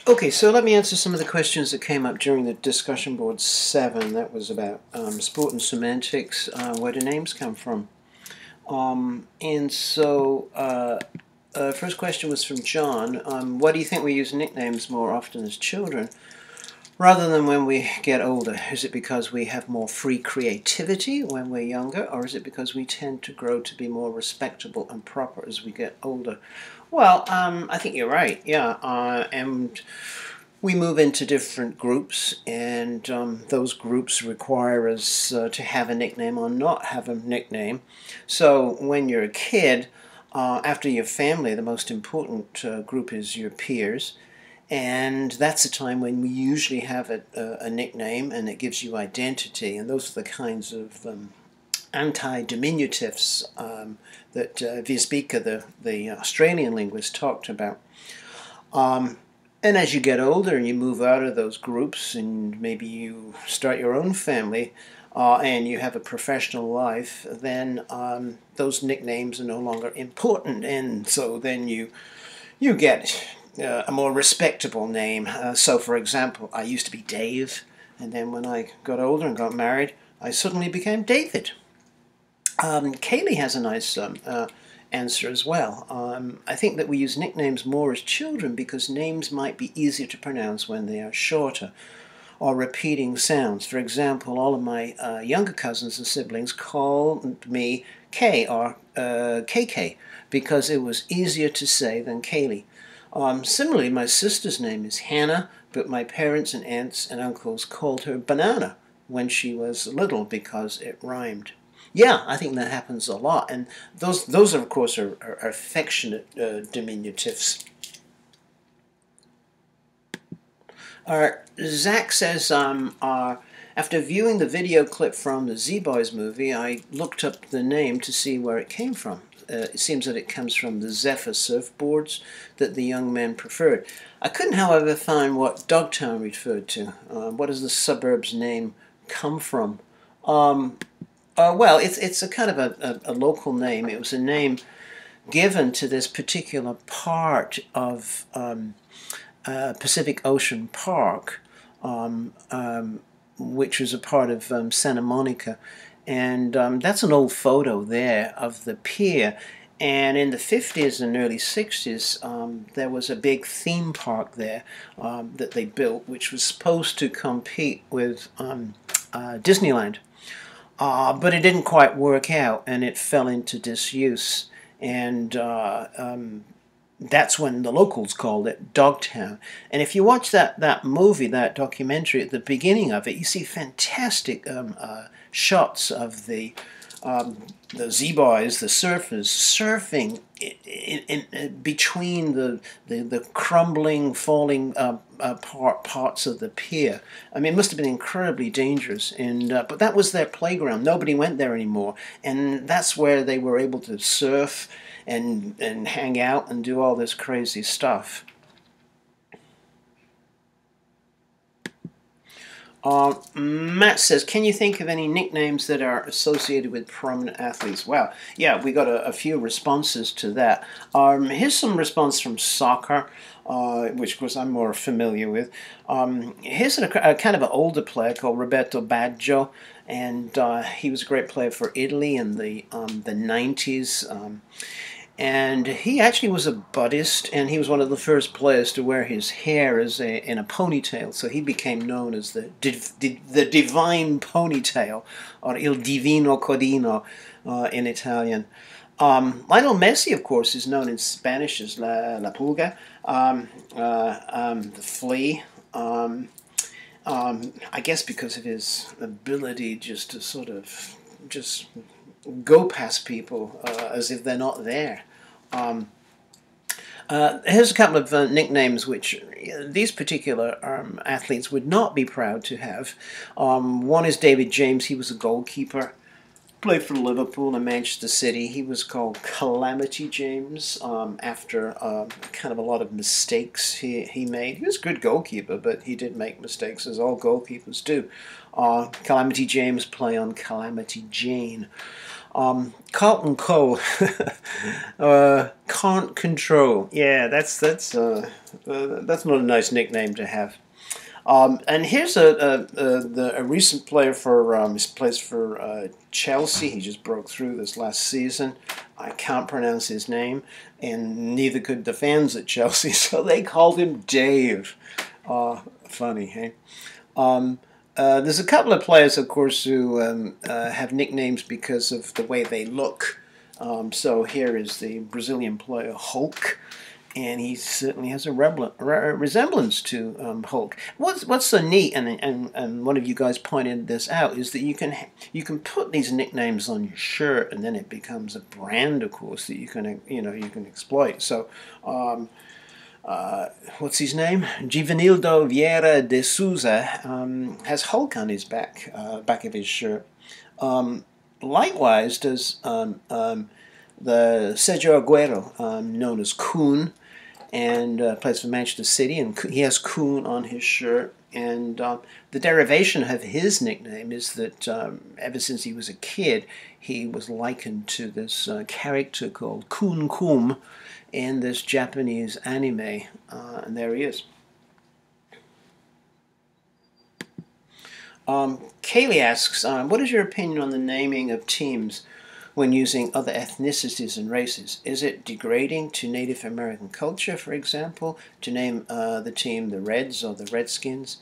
Okay, so let me answer some of the questions that came up during the discussion board 7. That was about sport and semantics. Where do names come from? First question was from John. Why do you think we use nicknames more often as children rather than when we get older? Is it because we have more free creativity when we're younger, or is it because we tend to grow to be more respectable and proper as we get older? Well, I think you're right, yeah. And we move into different groups, and those groups require us to have a nickname or not have a nickname. So when you're a kid, after your family, the most important group is your peers. And that's a time when we usually have a nickname, and it gives you identity. And those are the kinds of anti-diminutives that Viesbeke, the Australian linguist, talked about. And as you get older and you move out of those groups and maybe you start your own family and you have a professional life, then those nicknames are no longer important. And so then you get a more respectable name. So for example, I used to be Dave, and then when I got older and got married, I suddenly became David. Kaylee has a nice answer as well. I think that we use nicknames more as children because names might be easier to pronounce when they are shorter or repeating sounds. For example, all of my younger cousins and siblings called me Kay or KK because it was easier to say than Kaylee. Similarly, my sister's name is Hannah, but my parents and aunts and uncles called her Banana when she was little because it rhymed. Yeah, I think that happens a lot, and those of course are affectionate diminutives. Zach says, after viewing the video clip from the Z-Boys movie, I looked up the name to see where it came from. It seems that it comes from the Zephyr surfboards that the young men preferred. I couldn't, however, find what Dogtown referred to. What does the suburb's name come from? Well, it's a kind of a local name. It was a name given to this particular part of Pacific Ocean Park, which was a part of Santa Monica. And that's an old photo there of the pier. And in the 50s and early 60s, there was a big theme park there that they built, which was supposed to compete with Disneyland. But it didn't quite work out, and it fell into disuse. And that's when the locals called it Dogtown. And if you watch that movie, that documentary, at the beginning of it, you see fantastic shots of the Z-Boys, the surfers, surfing in between the crumbling, falling parts of the pier. I mean, it must have been incredibly dangerous, and but that was their playground. Nobody went there anymore, and that's where they were able to surf and hang out and do all this crazy stuff. Matt says, can you think of any nicknames that are associated with prominent athletes? Well, yeah, we got a few responses to that. Here's some response from soccer, which of course I'm more familiar with. Here's a kind of an older player called Roberto Baggio, and he was a great player for Italy in the 90s. And he actually was a Buddhist, and he was one of the first players to wear his hair in a ponytail. So he became known as the divine ponytail, or il divino codino in Italian. Lionel Messi, of course, is known in Spanish as La Pulga, the flea. I guess because of his ability just to sort of just go past people as if they're not there. Here's a couple of nicknames which these particular athletes would not be proud to have. One is David James. He was a goalkeeper, played for Liverpool and Manchester City. He was called Calamity James after kind of a lot of mistakes he made. He was a good goalkeeper, but he did make mistakes, as all goalkeepers do. Calamity James play on Calamity Jane. Carlton Cole, can't control. Yeah, that's not a nice nickname to have. And here's a recent player for he plays for Chelsea. He just broke through this last season. I can't pronounce his name, and neither could the fans at Chelsea, so they called him Dave. Funny, hey? There's a couple of players, of course, who have nicknames because of the way they look. So here is the Brazilian player Hulk, and he certainly has a resemblance to Hulk. What's so neat, and one of you guys pointed this out, is that you can put these nicknames on your shirt, and then it becomes a brand, of course, that you can exploit. So. What's his name? Givanildo Vieira de Souza has Hulk on his back of his shirt. Likewise does the Sergio Aguero, known as Kun, and plays for Manchester City, and he has Kun on his shirt. And the derivation of his nickname is that ever since he was a kid, he was likened to this character called Kun Kum in this Japanese anime, and there he is. Kaylee asks, what is your opinion on the naming of teams when using other ethnicities and races? Is it degrading to Native American culture, for example, to name the team the Reds or the Redskins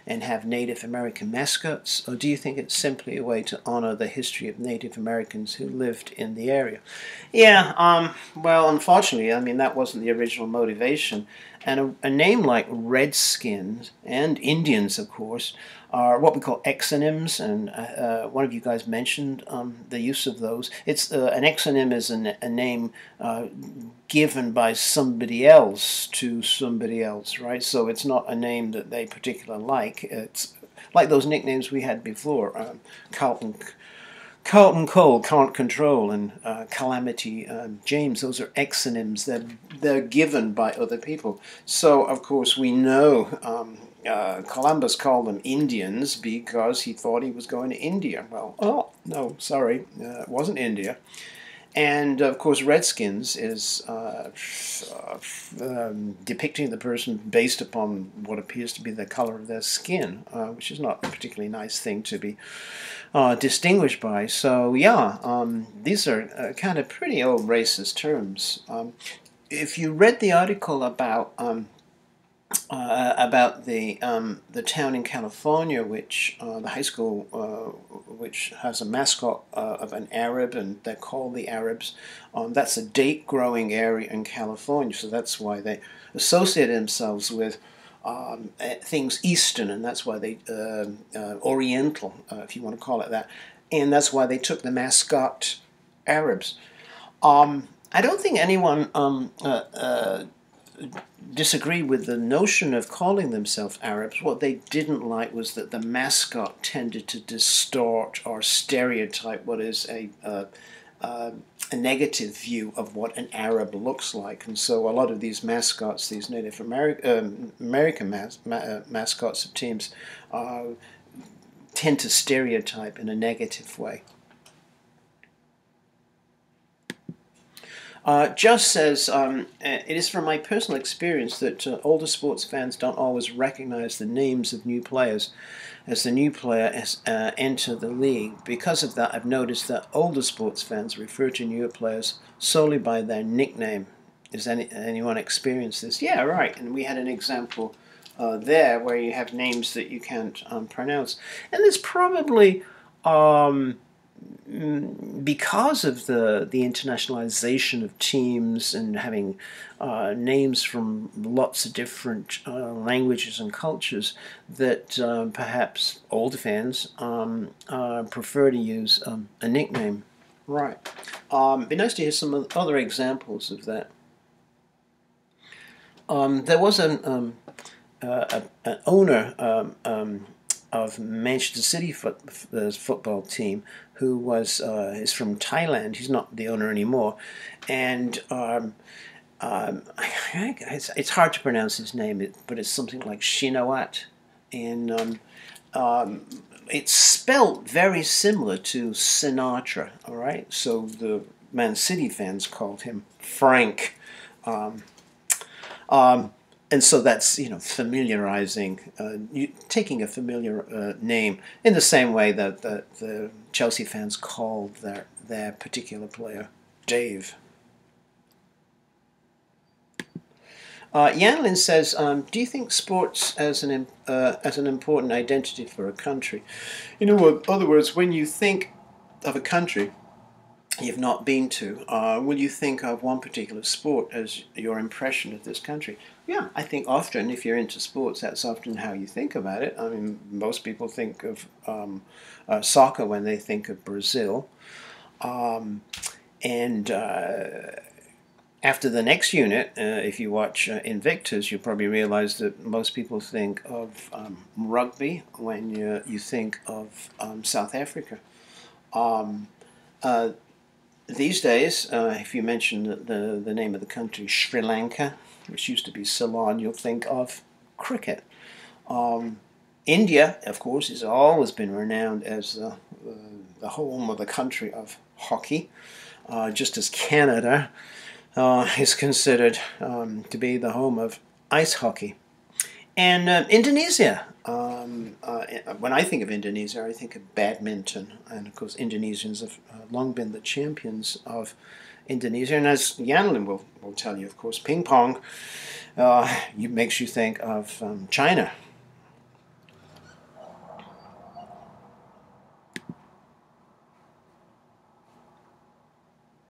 and have Native American mascots? Or do you think it's simply a way to honor the history of Native Americans who lived in the area? Yeah, well, unfortunately, I mean, that wasn't the original motivation. And a name like Redskins and Indians, of course, are what we call exonyms, and one of you guys mentioned the use of those. It's an exonym is a name given by somebody else to somebody else, right? So it's not a name that they particularly like. It's like those nicknames we had before, Carlton Cole, Can't Control, and Calamity James. Those are exonyms. They're given by other people. So, of course, we know Columbus called them Indians because he thought he was going to India. Well, oh, no, sorry, it wasn't India. And, of course, Redskins is depicting the person based upon what appears to be the color of their skin, which is not a particularly nice thing to be distinguished by. So, yeah, these are kind of pretty old racist terms. If you read the article about the town in California, which the high school, which has a mascot of an Arab, and they're called the Arabs. That's a date-growing area in California, so that's why they associate themselves with things Eastern, and that's why they Oriental, if you want to call it that, and that's why they took the mascot Arabs. I don't think anyone disagree with the notion of calling themselves Arabs. What they didn't like was that the mascot tended to distort or stereotype what is a negative view of what an Arab looks like. And so a lot of these mascots, these Native American mascots of teams, tend to stereotype in a negative way. Just says, it is from my personal experience that older sports fans don't always recognize the names of new players as the new player has entered the league. Because of that, I've noticed that older sports fans refer to newer players solely by their nickname. Has anyone experienced this? Yeah, right. And we had an example there where you have names that you can't pronounce. And there's probably... because of the internationalization of teams and having names from lots of different languages and cultures, that perhaps older fans prefer to use a nickname. Right. It'd be nice to hear some other examples of that. There was an owner of Manchester City football team who is from Thailand. He's not the owner anymore, and it's hard to pronounce his name, but it's something like Shinawat, and it's spelt very similar to Sinatra, all right? So the Man City fans called him Frank. Um, um, and so that's, familiarizing, taking a familiar name in the same way that the Chelsea fans called their particular player Dave. Yanlin says, do you think sports as an important identity for a country? In other words, when you think of a country you've not been to, will you think of one particular sport as your impression of this country? Yeah, I think often, if you're into sports, that's often how you think about it. I mean, most people think of soccer when they think of Brazil. And after the next unit, if you watch Invictus, you'll probably realize that most people think of rugby when you think of South Africa. Um, uh, these days, if you mention the name of the country, Sri Lanka, which used to be Ceylon, you'll think of cricket. India, of course, has always been renowned as the home of the country of hockey, just as Canada is considered to be the home of ice hockey. And Indonesia, when I think of Indonesia, I think of badminton. And of course, Indonesians have long been the champions of Indonesia. And as Yanlin will tell you, of course, ping pong makes you think of China.